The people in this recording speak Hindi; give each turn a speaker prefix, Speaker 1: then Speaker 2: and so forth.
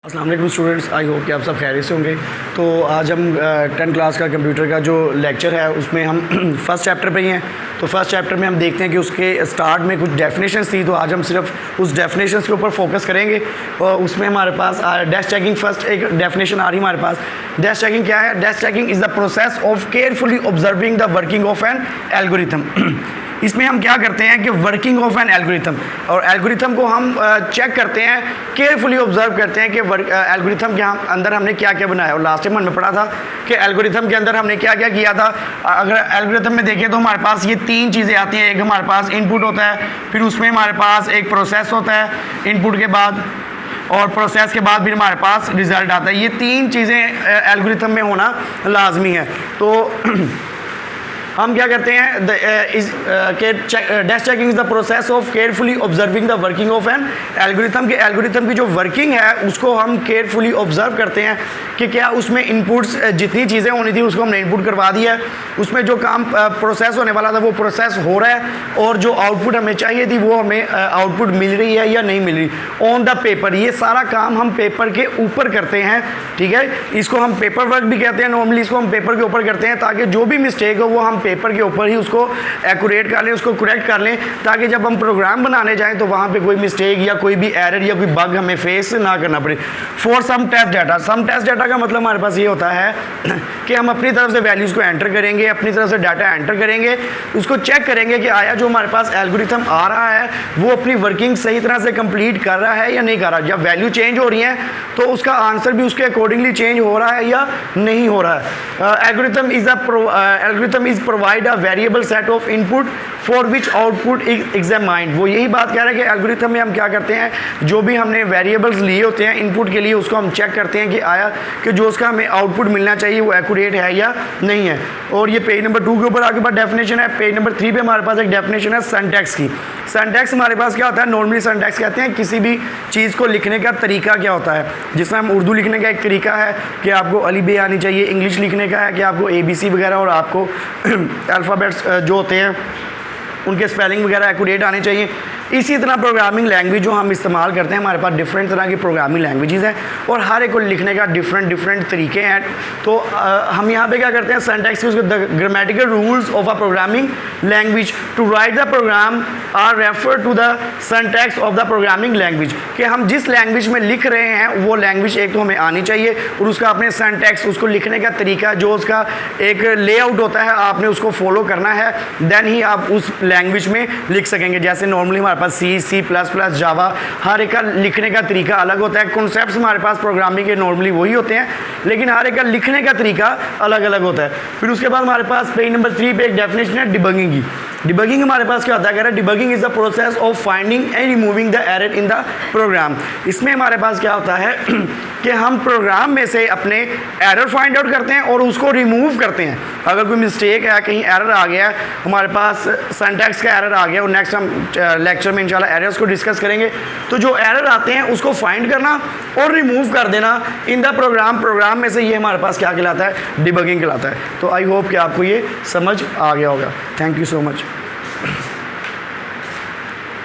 Speaker 1: अस्सलाम वालेकुम स्टूडेंट्स, आई होप कि आप सब खैरियत से होंगे। तो आज हम 10th क्लास का कंप्यूटर का जो लेक्चर है उसमें हम फर्स्ट चैप्टर पे ही हैं। तो फर्स्ट चैप्टर में हम देखते हैं कि उसके स्टार्ट में कुछ डेफिनेशंस थी, तो आज हम सिर्फ उस डेफिनेशंस के ऊपर फोकस करेंगे। और उसमें हमारे पास डैश चेकिंग फर्स्ट एक डेफिनेशन आ रही है हमारे पास। डैश चेकिंग क्या है? Dash checking is the process of carefully observing the working of an algorithm. इसमें हम क्या करते हैं कि वर्किंग ऑफ एन एल्गोरिथम, और एल्गोरिथम को हम चेक करते हैं, केयरफुली ऑब्जर्व करते हैं कि एल्गोरिथम के अंदर हमने क्या क्या बनाया। और लास्ट टाइम हमने पढ़ा था कि एल्गोरिथम के अंदर हमने क्या क्या किया था। अगर एल्गोरिथम में देखें तो हमारे पास ये तीन चीज़ें आती हैं। एक हमारे पास इनपुट होता है, फिर उसमें हमारे पास एक प्रोसेस होता है इनपुट के बाद, और प्रोसेस के बाद फिर हमारे पास रिजल्ट आता है। ये तीन चीज़ें एल्गोरिथम में होना लाजमी है। तो हम क्या करते हैं, dash checking is the process of carefully observing the working of an algorithm. के एल्गोरिथम की जो वर्किंग है उसको हम केयरफुली ऑब्जर्व करते हैं कि क्या उसमें इनपुट्स जितनी चीज़ें होनी थी उसको हमने इनपुट करवा दिया है, उसमें जो काम प्रोसेस होने वाला था वो प्रोसेस हो रहा है, और जो आउटपुट हमें चाहिए थी वो हमें आउटपुट मिल रही है या नहीं मिल रही ऑन द पेपर। ये सारा काम हम पेपर के ऊपर करते हैं, ठीक है। इसको हम पेपर वर्क भी कहते हैं। नॉर्मली इसको हम पेपर के ऊपर करते हैं ताकि जो भी मिस्टेक हो वो हम पेपर के ऊपर ही उसको एक्यूरेट कर लें, उसको करेक्ट कर लें, ताकि जब हम प्रोग्राम बनाने जाएं तो वहाँ पे कोई मिस्टेक या कोई भी एरर या कोई बग हमें फेस ना करना पड़े। For some test data, some test data का मतलब हमारे पास ये होता है कि हम अपनी तरफ से वैल्यूज़ को एंटर करेंगे, अपनी तरफ से डाटा एंटर करेंगे, उसको चेक करेंगे कि आया जो हमारे पास एल्गोरिथम आ रहा है वो अपनी वर्किंग सही तरह से कंप्लीट कर रहा है या नहीं कर रहा। जब वैल्यू चेंज हो रही है तो उसका आंसर भी उसके अकॉर्डिंगली चेंज हो रहा है या नहीं हो रहा है। Algorithm is provide a variable set of input for which output is examined. वो यही बात कह रहे हैं कि एल्गोरिथम में हम क्या करते हैं, जो भी हमने वेरिएबल्स लिए होते हैं इनपुट के लिए उसको हम चेक करते हैं कि आया कि जो उसका हमें आउटपुट मिलना चाहिए वो एक्यूरेट है या नहीं है। और ये पेज नंबर 2 के ऊपर आपके पास डेफिनेशन है। पेज नंबर 3 पे हमारे पास एक डेफिनेशन है सिंटैक्स की। सिंटैक्स हमारे पास क्या होता है, नॉर्मली सिंटैक्स कहते हैं किसी भी चीज़ को लिखने का तरीका क्या होता है। जिसमें हम उर्दू लिखने का एक तरीका है कि आपको अली बे आनी चाहिए, इंग्लिश लिखने का है कि आपको ABC वगैरह और आपको अल्फ़ाबेट्स जो होते हैं उनके स्पेलिंग वगैरह एक्यूरेट आने चाहिए। इसी तरह प्रोग्रामिंग लैंग्वेज जो हम इस्तेमाल करते हैं, हमारे पास डिफरेंट तरह की प्रोग्रामिंग लैंग्वेजेस हैं और हर एक को लिखने का डिफरेंट तरीके हैं। तो हम यहाँ पे क्या करते हैं, syntax use the grammatical rules of a programming language to write the program are refer to the syntax of the programming language. कि हम जिस लैंग्वेज में लिख रहे हैं वो लैंग्वेज एक तो हमें आनी चाहिए, और उसका अपने सिंटैक्स, उसको लिखने का तरीका, जो उसका एक लेआउट होता है, आपने उसको फॉलो करना है, देन ही आप उस लैंग्वेज में लिख सकेंगे। जैसे नॉर्मली हमारे पास C++, जावा, हर एक का लिखने का तरीका अलग होता है। कॉन्सेप्ट्स हमारे पास प्रोग्रामिंग के नॉर्मली वही होते हैं, लेकिन हर एक का लिखने का तरीका अलग अलग होता है। फिर उसके बाद हमारे पास पेज नंबर 3 पे एक डेफिनेशन है डिबगिंग की। डिबगिंग हमारे पास क्या होता है, कह रहा है debugging is the process of finding and removing the error in the program. इसमें हमारे पास क्या होता है कि हम प्रोग्राम में से अपने एरर फाइंड आउट करते हैं और उसको रिमूव करते हैं। अगर कोई मिस्टेक है, कहीं एरर आ गया, हमारे पास सिंटैक्स का एरर आ गया, और नेक्स्ट हम लेक्चर में इंशाल्लाह एरर्स को डिस्कस करेंगे। तो जो एरर आते हैं उसको फाइंड करना और रिमूव कर देना इन द प्रोग्राम में से, ये हमारे पास क्या कहलाता है, डिबगिंग कहलाता है। तो आई होप कि आपको ये समझ आ गया होगा। Thank you so much.